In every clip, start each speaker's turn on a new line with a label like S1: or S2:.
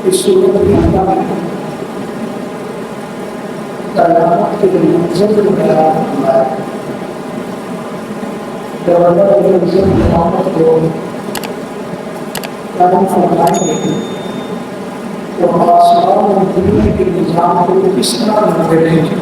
S1: اس صورت میں اللہ قیامت کے منظر کو بیان فرمایا. جب اللہ عز و جل قیامت کو قائم فرمائیں گے تو آسمان اور دنیا کے نظام کو کس طرح لپیٹیں گے.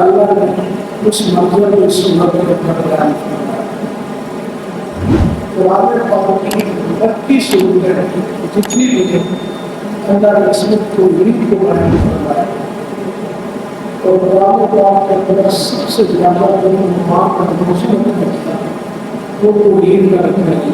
S1: اللہ نے اس منظر کو اس صورت میں بیان فرمایا. قرآن پاک کی 32 سورتیں جتنی بھی ہیں اللہ نے اس میں توحید کو بیان فرمایا. اور قرآن پاک کے اندر سب سے زیادہ جو مقام کا موضوع ہے وہ توحید کا رکھنا ہے.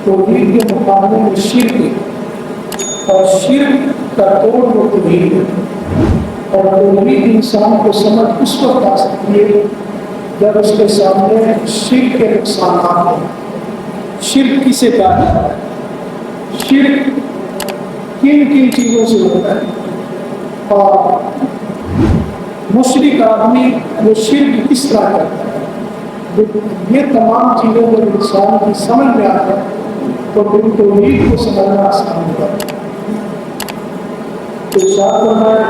S1: توحید کے مقابلے میں شرک ہے اور شرک کا توڑ وہ توحید ہے. اور توحید انسان کو سمجھ اس وقت آ سکتی ہے جب اس کے سامنے شرک کے نقصانات ہیں. شرک کسے کہا جاتا ہے؟ شرک کن کن چیزوں سے ہوتا ہے اور مشرک آدمی وہ شرک کس طرح کرتا ہے. یہ تمام چیزیں جب انسان کی سمجھ میں آتا ہے تو پھر توحید کو سمجھنا آسان ہوتا ہے. تو ارشاد فرمایا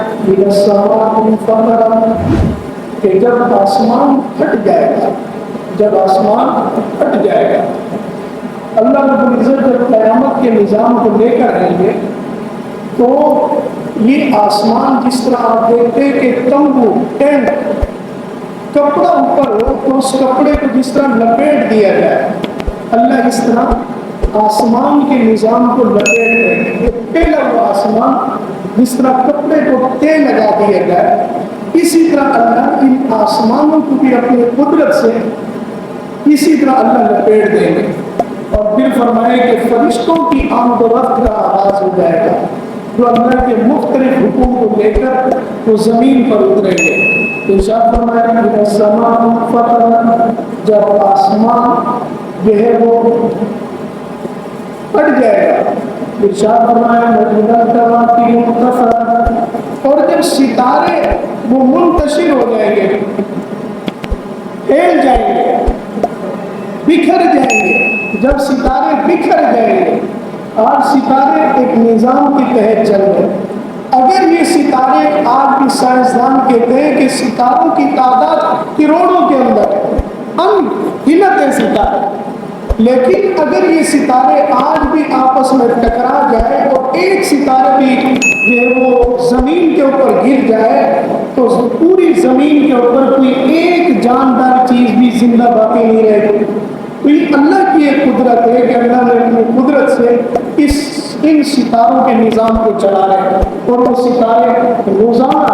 S1: کہ جب آسمان پھٹ جائے گا، جب آسمان پھٹ جائے گا، اللہ رب العزت جب قیامت کے نظام کو لے کر آئیں گے تو یہ آسمان جس طرح آپ دیکھتے کہ تمبو ٹینٹ کپڑا اوپر ہو تو اس کپڑے کو جس طرح لپیٹ دیا جائے، اللہ اس طرح آسمان کے نظام کو لپیٹ دے. پہلا وہ آسمان جس طرح کپڑے کو تہ لگا دیا جائے، اسی طرح اللہ ان آسمانوں کو بھی اپنی قدرت سے اسی طرح اللہ لپیٹ دیں گے. اور پھر فرمائے کہ فرشتوں کی آمد و رفت کا آغاز ہو جائے گا جو اللہ کے مختلف حکم کو لے کر وہ زمین پر اتریں گے. ارشاد فرمایا کہ السماء فطرت، جب آسمان جو ہے وہ پھٹ جائے گا. ارشاد فرمایا اور جب ستارے وہ منتشر ہو جائیں گے، پھیل جائیں گے، بکھر جائیں گے. جب ستارے بکھر جائیں گے، آج ستارے ایک نظام کے تحت چل رہے ہیں. اگر یہ ستارے آج بھی سائنسدان کہتے ہیں کہ ستاروں کی تعداد کروڑوں کے اندر انگنت ہے ستارے، لیکن اگر یہ ستارے آج بھی آپس میں ٹکرا جائے اور ایک ستارے بھی وہ زمین کے اوپر گر جائے تو پوری زمین کے اوپر کوئی ایک جاندار چیز بھی زندہ باقی نہیں رہے گی. تو یہ اللہ کی ایک قدرت ہے کہ اللہ نے اپنی قدرت سے ان ستاروں کے نظام کو چلا رہے ہیں. اور وہ ستارے روزانہ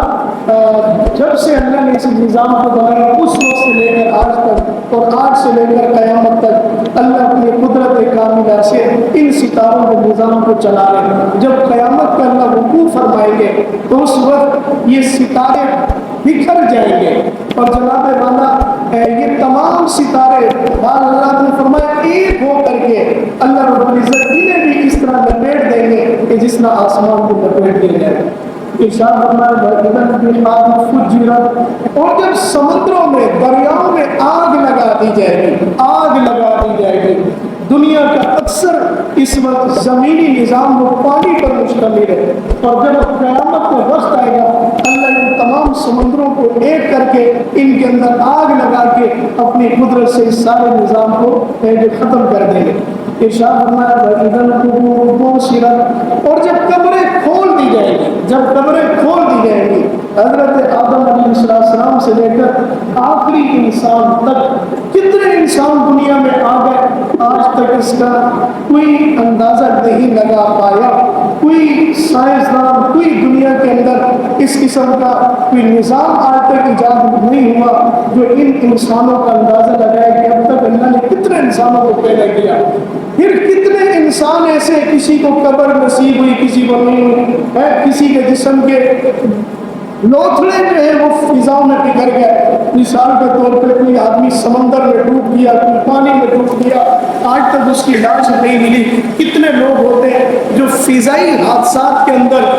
S1: جب سے اللہ نے اس نظام کو بنایا اس وقت سے لے کر آج تک اور آج سے لے کر قیامت تک اللہ اپنی قدرت کاملہ سے ان ستاروں کے نظام کو چلا رہے ہیں. جب قیامت کا اللہ وقوع فرمائیں گے تو اس وقت یہ ستارے بکھر جائیں گے اور جناب والا یہ تمام ستارے اللہ نے فرمایا ایک ہو کر کے اللہ رب العزت انہیں بھی اس طرح لپیٹ دیں گے کہ جس طرح آسمان کو لپیٹ دیں گے. ارشاد فرمایا اور جب سمندروں میں دریاؤں میں آگ لگا دی جائے گی، آگ لگا دی جائے گی. دنیا کا اکثر اس وقت زمینی نظام وہ پانی پر مشتمل ہے اور جب قیامت کا وقت آئے گا اللہ ان تمام سمندروں کو ایک کر کے ان کے اندر آگ لگا کے اپنی قدرت سے اس سارے نظام کو ختم کر دیں گے۔ ارشاد فرمایا وَإِذَا الْقُبُورُ بُعْثِرَتْ، اور جب قبریں کھول دی جائیں گی، جب قبریں کھول دی جائیں گی، حضرت آدم علیہ السلام سے لے کر آخری انسان تک کتنے انسان دنیا میں آ گئے، آج تک اس کا کوئی اندازہ نہیں لگا پایا۔ کوئی سائنسدان، کوئی دنیا کے اندر اس قسم کا کوئی نظام آج تک ایجاد نہیں ہوا جو ان انسانوں کا اندازہ لگائے کہ اب تک اللہ نے کتنے انسانوں کو پیدا کیا، پھر کتنے انسان ایسے، کسی کو قبر نصیب ہوئی کسی کو نہیں ہوئی، کسی کے جسم کے لوتھڑے جو ہیں وہ فضاؤں میں بکھر گئے۔ مثال کے طور پہ کوئی آدمی سمندر میں ڈوب گیا، کوئی پانی میں ڈوب گیا، آج تک اس کی لاش نہیں ملی۔ کتنے لوگ ہوتے ہیں جو فضائی حادثات کے اندر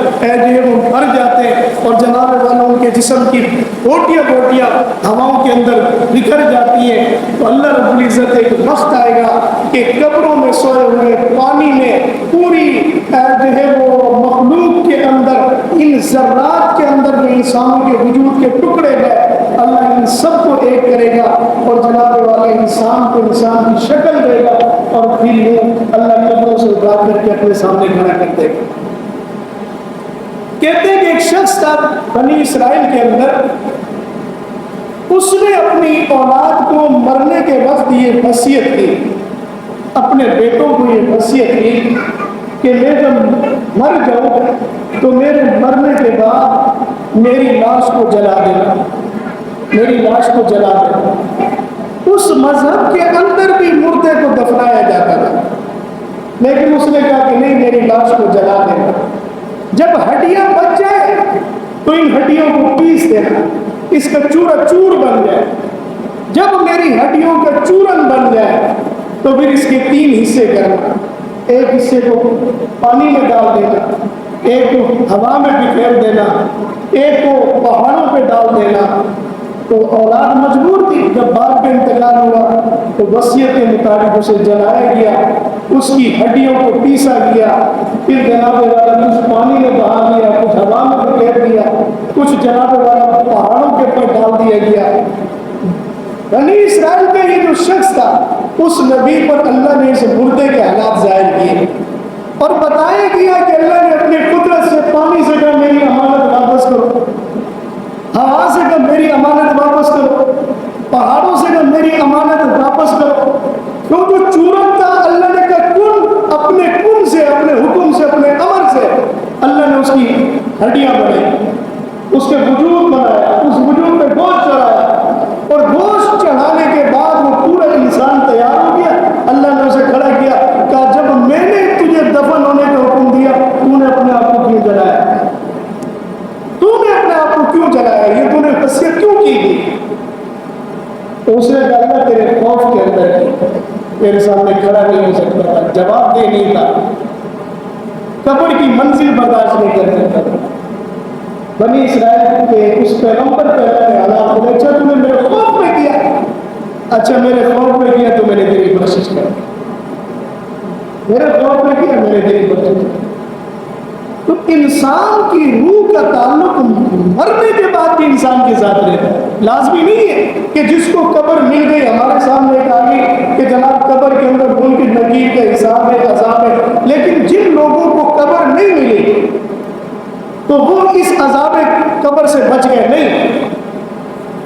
S1: وہ مر جاتے ہیں اور جناب والا ان کے جسم کی بوٹیاں بوٹیاں ہواؤں کے اندر بکھر جاتی ہیں۔ تو اللہ رب العزت ایک وقت آئے گا کہ قبروں میں سوئے ہوئے، پانی میں، پوری وہ مخلوق کے اندر، ان ذرات کے اندر جو انسانوں کے وجود کے ٹکڑے ہیں، اللہ ان سب کو ایک کرے گا اور جناب والا انسان کو انسان کی شکل دے گا اور پھر یہ اللہ قبروں سے اٹھا کر کے اپنے سامنے کھڑا کر دے گا۔ کہتے ہیں کہ ایک شخص تھا بنی اسرائیل کے اندر، اس نے اپنی اولاد کو مرنے کے وقت یہ وصیت کی، اپنے بیٹوں کو یہ وصیت کی کہ میں جب مر جاؤں تو میرے مرنے کے بعد میری لاش کو جلا دینا، میری لاش کو جلا دینا۔ اس مذہب کے اندر بھی مردے کو دفنایا جاتا تھا، لیکن اس نے کہا کہ نہیں، میری لاش کو جلا دینا، جب ہڈیاں بچ جائے تو ان ہڈیوں کو پیس دینا، اس کا چورا چور بن جائے، جب میری ہڈیوں کا چورن بن جائے تو پھر اس کے 3 حصے کرنا، ایک حصے کو پانی میں ڈال دینا، ایک کو ہوا میں بکھیر دینا، ایک کو پہاڑوں پہ ڈال دینا۔ تو اولاد مجبور تھی، جب باپ کا انتقال ہوا تو وصیت کے مطابق اسے جلایا گیا، اس کی ہڈیوں کو پیسا گیا، پھر جناب والا کچھ پانی میں بہا دیا، کچھ ہوا میں بکھیر دیا، کچھ جناب والا پہاڑوں کے اوپر ڈال دیا گیا۔ بنی اسرائیل کا یہ جو شخص تھا، اس نبی پر اللہ نے اس مردے کے حالات ظاہر کیے اور بتایا گیا کہ اللہ نے اپنے قدرت سے پانی سے کہا میری امانت واپس کرو، ہوا سے کہا میری امانت واپس کرو، پہاڑوں سے کہا میری امانت واپس کرو۔ کیوں جو چورن تھا، اللہ نے کہا کن، اپنے کن سے، اپنے حکم سے، اپنے امر سے اللہ نے اس کی ہڈیاں بنائی، اس کے وجود بنایا، اس وجود پہ گوشت چڑھایا، اور گوشت چڑھانے کے بعد وہ پورا انسان تیار ہو گیا۔ اللہ نے اسے کھڑا کیا، کہا جب میں نے تجھے دفن ہونے کا حکم دیا تو نے اپنے آپ کو کیوں جلایا، تو نے اپنے آپ کو کیوں جلایا، یہ تو نے وصیت کیوں کی تھی؟ تو اس نے کہا تیرے خوف کے اندر کی، تیرے سامنے کھڑا نہیں ہو سکتا تھا، جواب دے نہیں تھا، قبر کی منزل برداشت نہیں کر سکتا تھا۔ بنی اسرائیل کے اس پیغمبر پہ اللہ نے حالات بولے، اچھا تو نے میرے خوف میں کیا، اچھا میرے خوف میں کیا تو میں نے تیری بخشش کر دی، میرے خوف میں کیا میں نے تیری بخشش کر دی۔ تو انسان کی روح کا تعلق مرنے کے بعد بھی انسان کے ساتھ رہتا ہے۔ لازمی نہیں ہے کہ جس کو قبر مل گئی، ہمارے سامنے ایک آگے کہ جناب قبر کے اندر منکر نکیر کا حساب ہے، عذاب ہے، لیکن جن لوگوں کو قبر نہیں ملی تو وہ اس عذاب قبر سے بچ گئے نہیں۔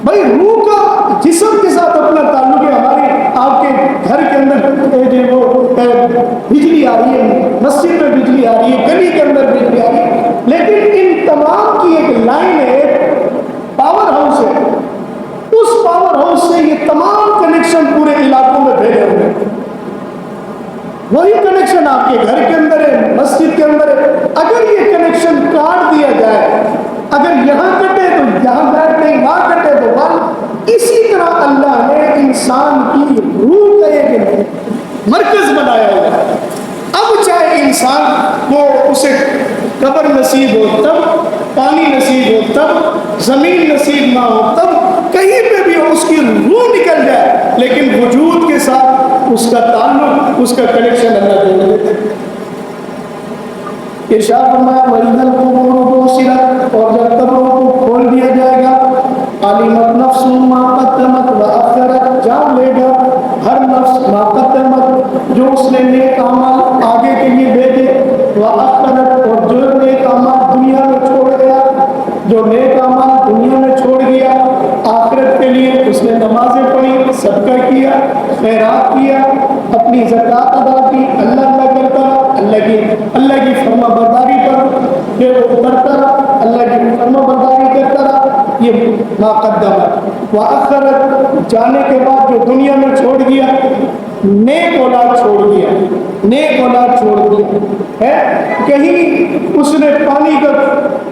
S1: بھائی روح کا جسم کے ساتھ اپنا تعلق ہے، ہمارے آپ کے گھر کے اندر جو بجلی آ رہی ہے، مسجد میں بجلی آ رہی ہے، گلی کے اندر بجلی آ رہی ہے، لیکن ان تمام کی ایک لائن ہے، ایک پاور ہاؤس ہے، اس پاور ہاؤس سے یہ تمام کنیکشن پورے علاقوں میں بھیجے ہوئے ہیں۔ وہی کنیکشن آپ کے گھر کے اندر ہے، مسجد کے اندر ہے۔ اگر یہ کنیکشن کاٹ دیا جائے، اگر یہاں کٹے تو یہاں بیٹھ نہیں، وہاں کٹے تو وہاں، اسی طرح اللہ نے انسان کی روح کا ایک مرکز بنایا ہوا ہے۔ اب چاہے انسان کو اسے قبر نصیب ہو تب، پانی نصیب ہو تب، زمین نصیب نہ ہو تب، کہیں پہ بھی اس کی روح نکل جائے لیکن وجود کے ساتھ اس کا تعلق، اس کا کنیکشن اللہ جوڑ دیتے ہیں۔ ارشاد فرمایا وَإِذَا الْقُبُورُ بُعْثِرَتْ، اور جب قبروں کو کھول دیا جائے گا عالمت نفس ما قدمت وأخرت، جان لے گا ہر نفس ما قدمت، جو اس نے نیک عمل آگے کے لیے بھیجے، وأخرت، اور جو نیک عمل دنیا میں چھوڑ گیا، جو نیک عمل دنیا میں چھوڑ گیا آخرت کے لیے اس نے نمازیں پڑھی، صدقہ کیا، خیرات کیا، اپنی زکوٰۃ ادا کی، اللہ کرتا رہا، اللہ کی فرما برداری پر پھر وہ کرتا رہا، اللہ کی فرما برداری کرتا رہا، یہ ما قدمت وأخرت، جانے کے بعد جو دنیا میں چھوڑ گیا، نیک اولاد چھوڑ دیا، نیک اولاد چھوڑ دیا ہے، کہیں اس نے پانی کا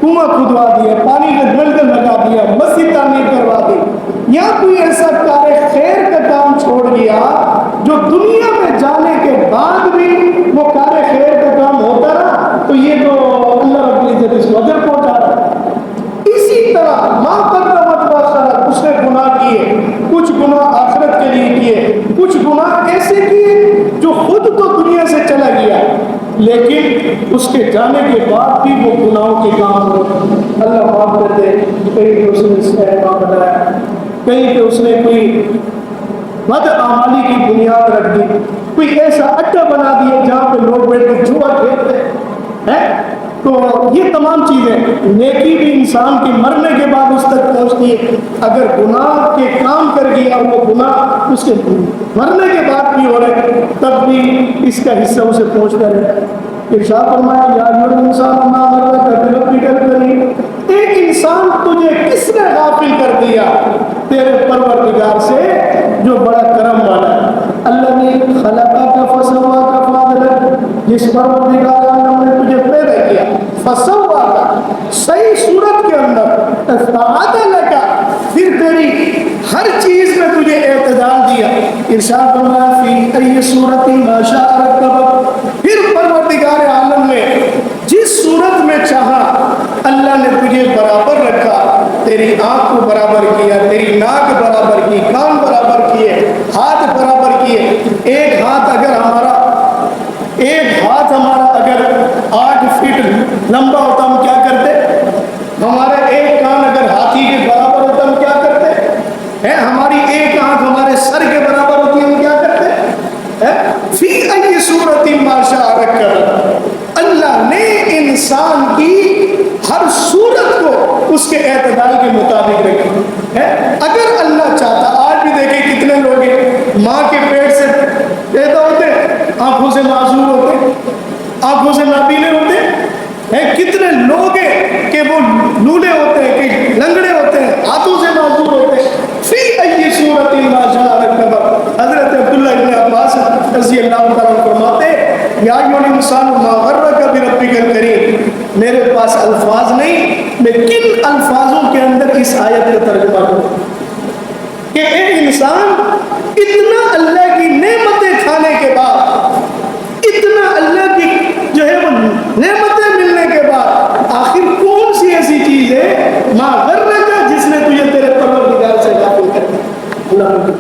S1: کنواں کھدوا دیا، پانی کا نل لگا دیا، مسجد تعمیر کروا دی، یا کوئی ایسا کار خیر کا کام چھوڑ گیا جو دنیا میں جانے کے بعد بھی وہ کار خیر کا کام ہوتا رہا، تو یہ تو اللہ رب العزت اس کو اجر پہنچا رہا ہے۔ اسی طرح ما قدمت وأخرت، اس نے گناہ کیے، کچھ گناہ آخرت کے لیے کیے، کچھ گناہ ایسے کیے جو خود تو دنیا سے چلا گیا لیکن اس کے جانے کے بعد بھی وہ گناہوں کے کام ہوئے، اللہ معاف کر دے۔ کہیں پہ اس نے استحقاق بنایا، کہیں پہ اس نے کوئی بد اعمالی کی بنیاد رکھ دی، کوئی ایسا اڈا بنا دیا جہاں پہ لوگ بیٹھ کے جوا کھیلتے ہیں، تو یہ تمام چیزیں، نیکی بھی انسان کے مرنے کے بعد اس تک پہنچتی ہے، اگر گناہ کے کام کر گیا وہ گناہ اس کے مرنے کے بعد بھی ہو رہے تب بھی اس کا حصہ اسے پہنچتا رہے۔ ارشاد فرمایا یا ایھا الانسان ما غرک بربک الکریم، ایک انسان تجھے کس نے غافل کر دیا تیرے پروردگار سے جو بڑا کرم والا ہے، اللہ نے خلقک فسواک فعدلک، جس پروردگار عالم نے تجھے پیدا کیا، فسواک، صحیح صورت کے اندر، فعدلک، پھر تیری ہر چیز میں تجھے اعتدال دیا، ارشاد فرمایا فی ای صورت ما شاء رکبک، پھر پروردگار عالم نے جس صورت میں چاہا اللہ نے تجھے برابر رکھا، تیری آنکھ کو برابر کیا، تیری ناک برابر کی، کان برابر کیے، ہاتھ برابر کیے۔ ایک ہاتھ ہمارا اگر 8 فٹ لمبا ہوتا ہم کیا کرتے؟ ہمارا ایک کان اگر ہاتھی کے برابر ہوتا ہم کیا کرتے ہیں؟ ہماری ایک آنکھ ہمارے سر کے برابر ہوتی ہم کیا کرتے ہیں؟ فی ای صورت ما شاء رکب، اللہ نے انسان کی ہر صورت کو اس کے اعتدال کے مطابق رکھی ہے۔ اگر اللہ چاہتا، آج بھی دیکھیں کتنے لوگ ہیں ماں کے پیٹ سے پیدا ہوتے، آنکھوں سے معذور ہوتے، آنکھوں سے نابینے ہوتے ہیں، کتنے لوگ ہیں کہ وہ لولے ہوتے ہیں، کہ لنگڑے ہوتے ہیں، ہاتھوں سے معذور ہوتے ہیں، فی ای صورت ما شاء رکب۔ حضرت عبداللہ ابن عباس رضی اللہ تعالیٰ فرماتے یا ایھا الانسان ما غرک بربک الکریم، میرے پاس الفاظ نہیں میں کن الفاظوں کے اندر اس آیت کا ترجمہ کروں کہ اے انسان، اتنا اللہ کی نعمتیں کھانے کے بعد، اتنا اللہ کی جو ہے وہ نعمتیں ملنے کے بعد، آخر کون سی ایسی چیز ہے ما غرک جس نے تجھے تیرے پروردگار سے غافل کر دیا؟ اللہ